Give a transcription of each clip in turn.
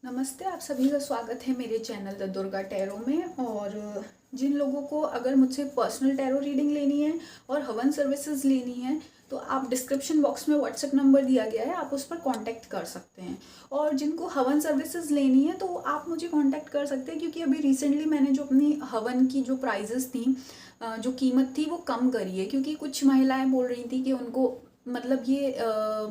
नमस्ते, आप सभी का स्वागत है मेरे चैनल द दुर्गा टैरो में। और जिन लोगों को अगर मुझसे पर्सनल टैरो रीडिंग लेनी है और हवन सर्विसेज लेनी है तो आप डिस्क्रिप्शन बॉक्स में व्हाट्सएप नंबर दिया गया है, आप उस पर कांटेक्ट कर सकते हैं। और जिनको हवन सर्विसेज लेनी है तो आप मुझे कांटेक्ट कर सकते हैं, क्योंकि अभी रिसेंटली मैंने जो अपनी हवन की जो प्राइजेस थी, जो कीमत थी वो कम करी है, क्योंकि कुछ महिलाएं बोल रही थी कि उनको मतलब ये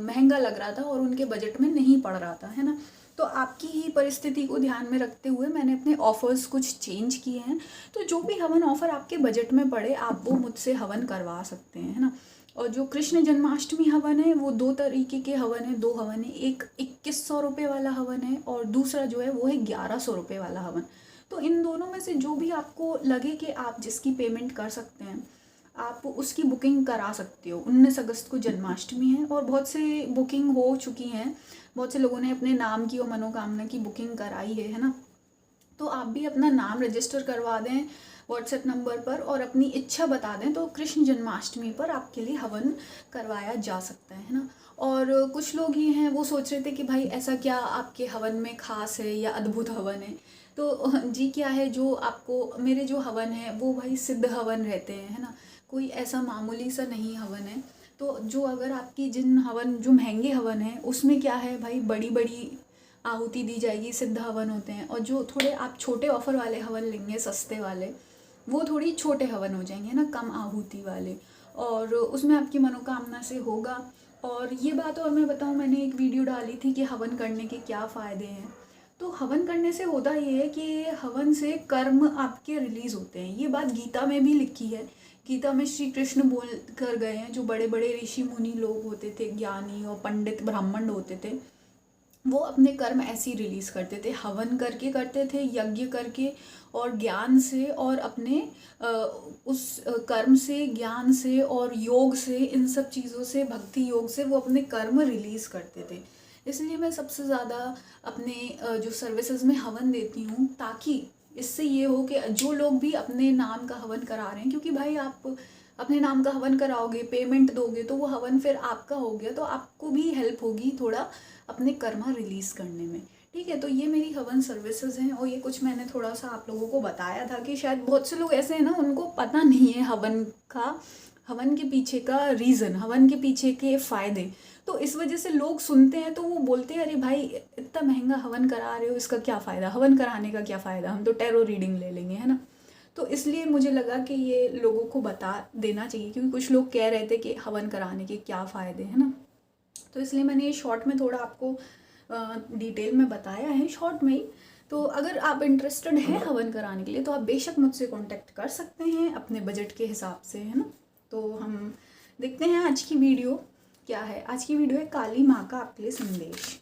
महंगा लग रहा था और उनके बजट में नहीं पड़ रहा था, है ना। तो आपकी ही परिस्थिति को ध्यान में रखते हुए मैंने अपने ऑफ़र्स कुछ चेंज किए हैं। तो जो भी हवन ऑफ़र आपके बजट में पड़े आप वो मुझसे हवन करवा सकते हैं, है ना। और जो कृष्ण जन्माष्टमी हवन है वो 2 तरीके के हवन है, 2 हवन है। एक 2100 रुपये वाला हवन है और दूसरा जो है वो है 1100 रुपये वाला हवन। तो इन दोनों में से जो भी आपको लगे कि आप जिसकी पेमेंट कर सकते हैं आप उसकी बुकिंग करा सकते हो। 19 अगस्त को जन्माष्टमी है और बहुत से बुकिंग हो चुकी हैं, बहुत से लोगों ने अपने नाम की और मनोकामना की बुकिंग कराई है ना। तो आप भी अपना नाम रजिस्टर करवा दें व्हाट्सएप नंबर पर और अपनी इच्छा बता दें, तो कृष्ण जन्माष्टमी पर आपके लिए हवन करवाया जा सकता है ना। और कुछ लोग ये हैं वो सोच रहे थे कि भाई ऐसा क्या आपके हवन में खास है या अद्भुत हवन है। तो जी क्या है, जो आपको मेरे जो हवन है वो भाई सिद्ध हवन रहते हैं, है ना। कोई ऐसा मामूली सा नहीं हवन है। तो जो अगर आपकी जिन हवन जो महंगे हवन है उसमें क्या है भाई, बड़ी बड़ी आहुति दी जाएगी, सिद्ध हवन होते हैं। और जो थोड़े आप छोटे ऑफर वाले हवन लेंगे सस्ते वाले, वो थोड़ी छोटे हवन हो जाएंगे ना, कम आहुति वाले, और उसमें आपकी मनोकामना से होगा। और ये बात और मैं बताऊं, मैंने एक वीडियो डाली थी कि हवन करने के क्या फ़ायदे हैं। तो हवन करने से होता ये है कि हवन से कर्म आपके रिलीज होते हैं। ये बात गीता में भी लिखी है। गीता में श्री कृष्ण बोल कर गए हैं, जो बड़े बड़े ऋषि मुनि लोग होते थे, ज्ञानी और पंडित ब्राह्मण होते थे, वो अपने कर्म ऐसे ही रिलीज करते थे, हवन करके करते थे, यज्ञ करके और ज्ञान से, और अपने उस कर्म से, ज्ञान से और योग से, इन सब चीज़ों से, भक्ति योग से वो अपने कर्म रिलीज करते थे। इसलिए मैं सबसे ज़्यादा अपने जो सर्विसेज में हवन देती हूँ, ताकि इससे ये हो कि जो लोग भी अपने नाम का हवन करा रहे हैं, क्योंकि भाई आप अपने नाम का हवन कराओगे, पेमेंट दोगे, तो वो हवन फिर आपका हो गया, तो आपको भी हेल्प होगी थोड़ा अपने कर्मा रिलीज़ करने में। ठीक है, तो ये मेरी हवन सर्विसेज हैं और ये कुछ मैंने थोड़ा सा आप लोगों को बताया था कि शायद बहुत से लोग ऐसे हैं ना, उनको पता नहीं है हवन का, हवन के पीछे का रीज़न, हवन के पीछे के फ़ायदे। तो इस वजह से लोग सुनते हैं तो वो बोलते हैं, अरे भाई इतना महंगा हवन करा रहे हो, इसका क्या फ़ायदा, हवन कराने का क्या फ़ायदा, हम तो टैरो रीडिंग ले लेंगे, है ना। तो इसलिए मुझे लगा कि ये लोगों को बता देना चाहिए, क्योंकि कुछ लोग कह रहे थे कि हवन कराने के क्या फ़ायदे हैं ना। तो इसलिए मैंने ये शॉर्ट में थोड़ा आपको डिटेल में बताया है, शॉर्ट में ही। तो अगर आप इंटरेस्टेड हैं हवन कराने के लिए तो आप बेशक मुझसे कांटेक्ट कर सकते हैं अपने बजट के हिसाब से, है ना। तो हम देखते हैं आज की वीडियो क्या है। आज की वीडियो है काली माँ का आपके लिए संदेश।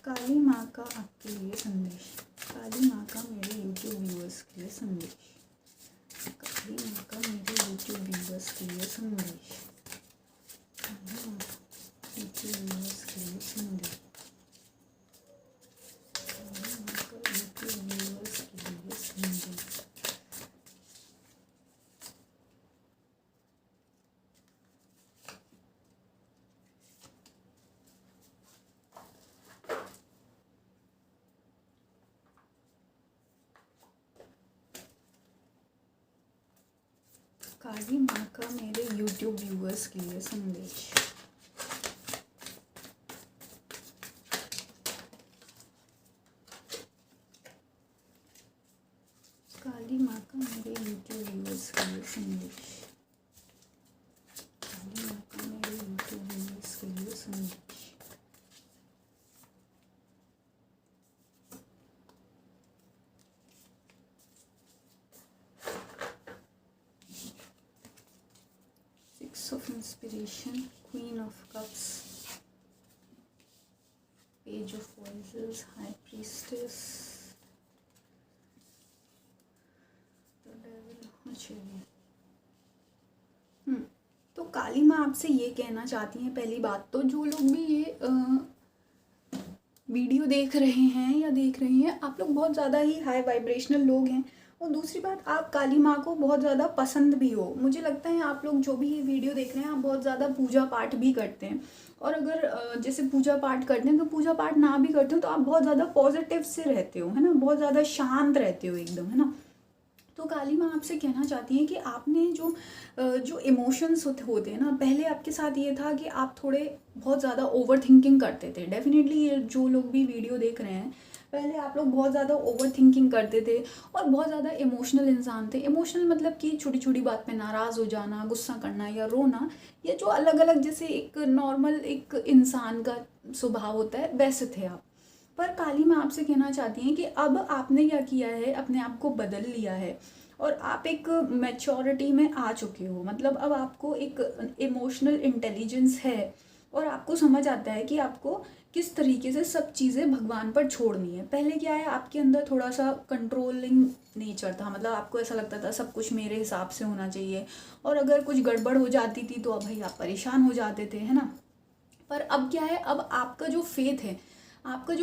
काली माँ का आपके लिए संदेश, काली माँ का मेरे यूट्यूब व्यूअर्स के लिए संदेश, काली माँ का मेरे यूट्यूब व्यूअर्स के लिए संदेश, काली माँ का यूट्यूब व्यूअर्स के लिए संदेश, काली माँ का यूट्यूब व्यूअर्स के लिए संदेश। काली माँ का मेरे यूट्यूब व्यूअर्स के लिए संदेश। काली माँ का मेरे यूट्यूब व्यूअर्स के लिए संदेश, काली माँ का मेरे यूट्यूब व्यूअर्स के लिए संदेश। Six of Inspiration, Queen of Cups, Page of Voices, High Priestess, The Devil। चलिए, तो काली माँ आपसे ये कहना चाहती हैं, पहली बात तो जो लोग भी ये वीडियो देख रहे हैं या देख रही हैं, आप लोग बहुत ज़्यादा ही हाई वाइब्रेशनल लोग हैं और दूसरी बात, आप काली माँ को बहुत ज़्यादा पसंद भी हो। मुझे लगता है आप लोग जो भी ये वीडियो देख रहे हैं, आप बहुत ज़्यादा पूजा पाठ भी करते हैं। और अगर जैसे पूजा पाठ करते हैं, तो पूजा पाठ ना भी करते हो तो आप बहुत ज़्यादा पॉजिटिव से रहते हो, है ना, बहुत ज़्यादा शांत रहते हो एकदम, है ना। तो काली माँ आपसे कहना चाहती हैं कि आपने जो इमोशंस होते हैं ना, पहले आपके साथ ये था कि आप थोड़े बहुत ज़्यादा ओवर थिंकिंग करते थे। डेफिनेटली ये जो लोग भी वीडियो देख रहे हैं, पहले आप लोग बहुत ज़्यादा ओवर थिंकिंग करते थे और बहुत ज़्यादा इमोशनल इंसान थे। इमोशनल मतलब कि छोटी छोटी बात पे नाराज़ हो जाना, गुस्सा करना या रोना, ये जो अलग अलग जैसे एक नॉर्मल एक इंसान का स्वभाव होता है, वैसे थे आप। पर काली माँ आपसे कहना चाहती हैं कि अब आपने क्या किया है, अपने आप को बदल लिया है और आप एक मैच्योरिटी में आ चुके हो। मतलब अब आपको एक इमोशनल इंटेलिजेंस है और आपको समझ आता है कि आपको किस तरीके से सब चीज़ें भगवान पर छोड़नी है। पहले क्या है, आपके अंदर थोड़ा सा कंट्रोलिंग नेचर था, मतलब आपको ऐसा लगता था सब कुछ मेरे हिसाब से होना चाहिए और अगर कुछ गड़बड़ हो जाती थी तो अब भाई आप परेशान हो जाते थे, है ना। पर अब क्या है, अब आपका जो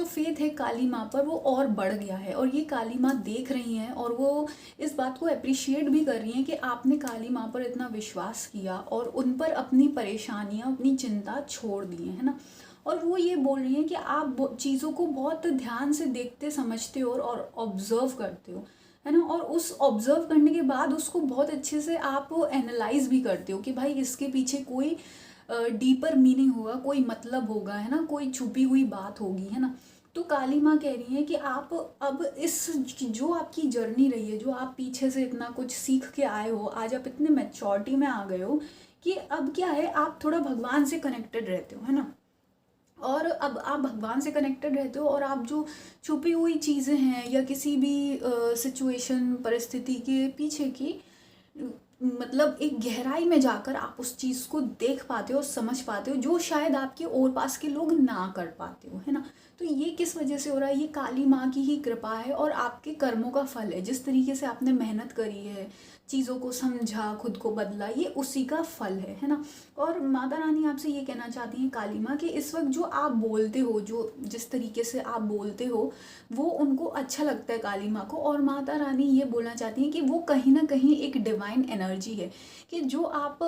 फेथ है काली माँ पर, वो और बढ़ गया है और ये काली माँ देख रही हैं और वो इस बात को अप्रिशिएट भी कर रही हैं कि आपने काली माँ पर इतना विश्वास किया और उन पर अपनी परेशानियाँ, अपनी चिंता छोड़ दी है ना। और वो ये बोल रही हैं कि आप चीज़ों को बहुत ध्यान से देखते समझते हो और ऑब्जर्व करते हो, है ना। और उस ऑब्जर्व करने के बाद उसको बहुत अच्छे से आप एनालाइज भी करते हो कि भाई इसके पीछे कोई डीपर मीनिंग होगा, कोई मतलब होगा, है ना, कोई छुपी हुई बात होगी, है ना। तो काली माँ कह रही है कि आप अब इस जो आपकी जर्नी रही है, जो आप पीछे से इतना कुछ सीख के आए हो, आज आप इतने मैच्योरिटी में आ गए हो कि अब क्या है, आप थोड़ा भगवान से कनेक्टेड रहते हो, है ना। और अब आप भगवान से कनेक्टेड रहते हो और आप जो छुपी हुई चीज़ें हैं या किसी भी सिचुएशन परिस्थिति के पीछे की मतलब एक गहराई में जाकर आप उस चीज़ को देख पाते हो, समझ पाते हो, जो शायद आपके और पास के लोग ना कर पाते हो, है ना। तो ये किस वजह से हो रहा है, ये काली माँ की ही कृपा है और आपके कर्मों का फल है। जिस तरीके से आपने मेहनत करी है, चीज़ों को समझा, खुद को बदला, ये उसी का फल है ना। और माता रानी आपसे ये कहना चाहती हैं काली माँ कि इस वक्त जो आप बोलते हो, जो जिस तरीके से आप बोलते हो, वो उनको अच्छा लगता है काली माँ को। और माता रानी ये बोलना चाहती हैं कि वो कहीं ना कहीं एक डिवाइन एनर्जी है कि जो आप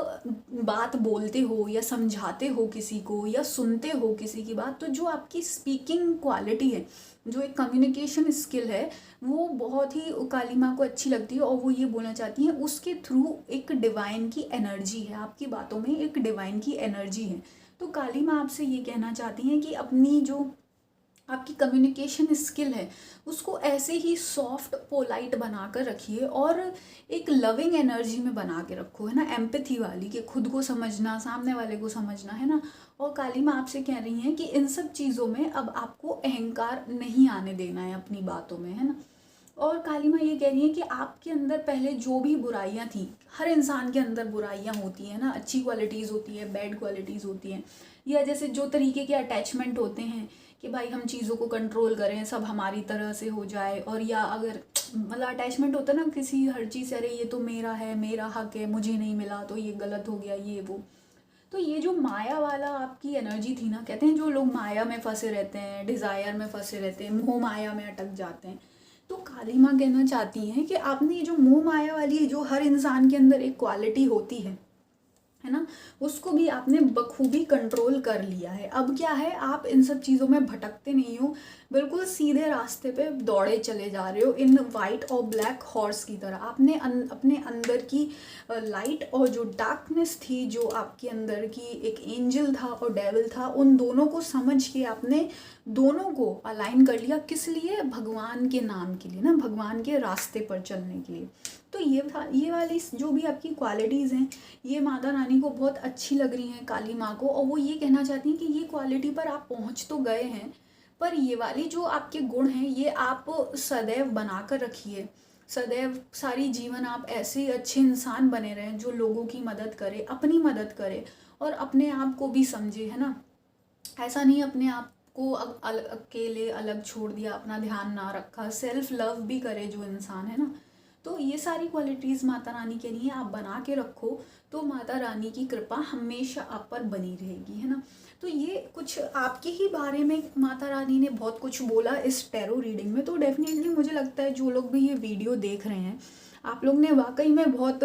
बात बोलते हो या समझाते हो किसी को या सुनते हो किसी की बात, तो जो आपकी स्पीकिंग क्वालिटी है, जो एक कम्युनिकेशन स्किल है, वो बहुत ही काली माँ को अच्छी लगती है। और वो ये बोलना चाहती हैं उसके थ्रू एक डिवाइन की एनर्जी है, आपकी बातों में एक डिवाइन की एनर्जी है। तो काली माँ आपसे ये कहना चाहती हैं कि अपनी जो आपकी कम्युनिकेशन स्किल है, उसको ऐसे ही सॉफ्ट पोलाइट बनाकर रखिए और एक लविंग एनर्जी में बना के रखो, है ना, एम्पैथी वाली, कि खुद को समझना, सामने वाले को समझना, है ना। और काली माँ आपसे कह रही हैं कि इन सब चीज़ों में अब आपको अहंकार नहीं आने देना है अपनी बातों में, है ना। और काली माँ ये कह रही है कि आपके अंदर पहले जो भी बुराइयाँ थी, हर इंसान के अंदर बुराइयाँ होती हैं ना, अच्छी क्वालिटीज़ होती है, बैड क्वालिटीज़ होती हैं, या जैसे जो तरीके के अटैचमेंट होते हैं कि भाई हम चीज़ों को कंट्रोल करें, सब हमारी तरह से हो जाए, और या अगर मतलब अटैचमेंट होता है ना किसी हर चीज़ से, अरे ये तो मेरा है, मेरा हक है, मुझे नहीं मिला तो ये गलत हो गया, ये वो। तो ये जो माया वाला आपकी एनर्जी थी ना, कहते हैं जो लोग माया में फंसे रहते हैं, डिज़ायर में फंसे रहते हैं, मोह माया में अटक जाते हैं, तो काली माँ कहना चाहती हैं कि आपने ये जो मोह माया वाली, जो हर इंसान के अंदर एक क्वालिटी होती है ना, उसको भी आपने बखूबी कंट्रोल कर लिया है। अब क्या है, आप इन सब चीज़ों में भटकते नहीं हो, बिल्कुल सीधे रास्ते पे दौड़े चले जा रहे हो, इन वाइट और ब्लैक हॉर्स की तरह। आपने अपने अंदर की लाइट और जो डार्कनेस थी, जो आपके अंदर की एक एंजल था और डेविल था, उन दोनों को समझ के आपने दोनों को अलाइन कर लिया। किस लिए? भगवान के नाम के लिए ना, भगवान के रास्ते पर चलने के लिए। तो ये वाली जो भी आपकी क्वालिटीज़ हैं, ये माता रानी को बहुत अच्छी लग रही हैं, काली माँ को। और वो ये कहना चाहती हैं कि ये क्वालिटी पर आप पहुँच तो गए हैं, पर ये वाली जो आपके गुण हैं, ये आप सदैव बना कर रखिए। सदैव सारी जीवन आप ऐसे अच्छे इंसान बने रहें जो लोगों की मदद करे, अपनी मदद करे और अपने आप को भी समझे, है ना। ऐसा नहीं अपने आप को अकेले अलग छोड़ दिया, अपना ध्यान ना रखा, सेल्फ लव भी करे जो इंसान, है ना। तो ये सारी क्वालिटीज़ माता रानी के लिए आप बना के रखो, तो माता रानी की कृपा हमेशा आप पर बनी रहेगी, है ना। तो ये कुछ आपके ही बारे में माता रानी ने बहुत कुछ बोला इस टैरो रीडिंग में। तो डेफिनेटली मुझे लगता है जो लोग भी ये वीडियो देख रहे हैं, आप लोग ने वाकई में बहुत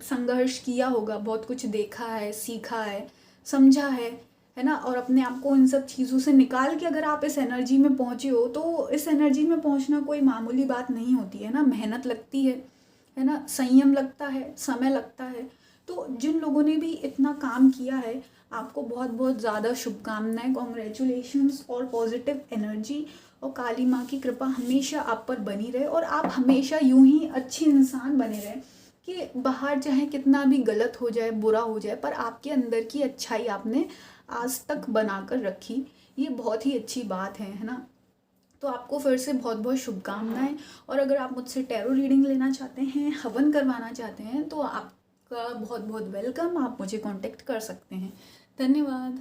संघर्ष किया होगा, बहुत कुछ देखा है, सीखा है, समझा है ना। और अपने आप को इन सब चीज़ों से निकाल के अगर आप इस एनर्जी में पहुँचे हो, तो इस एनर्जी में पहुँचना कोई मामूली बात नहीं होती है ना। मेहनत लगती है ना, संयम लगता है, समय लगता है। तो जिन लोगों ने भी इतना काम किया है, आपको बहुत बहुत ज़्यादा शुभकामनाएं, कॉन्ग्रेचुलेशंस और पॉजिटिव एनर्जी, और काली माँ की कृपा हमेशा आप पर बनी रहे और आप हमेशा यूं ही अच्छे इंसान बने रहें कि बाहर चाहे कितना भी गलत हो जाए, बुरा हो जाए, पर आपके अंदर की अच्छाई आपने आज तक बना कर रखी। ये बहुत ही अच्छी बात है ना। तो आपको फिर से बहुत बहुत शुभकामनाएं। और अगर आप मुझसे टैरो रीडिंग लेना चाहते हैं, हवन करवाना चाहते हैं, तो आपका बहुत बहुत वेलकम। आप मुझे कांटेक्ट कर सकते हैं। धन्यवाद।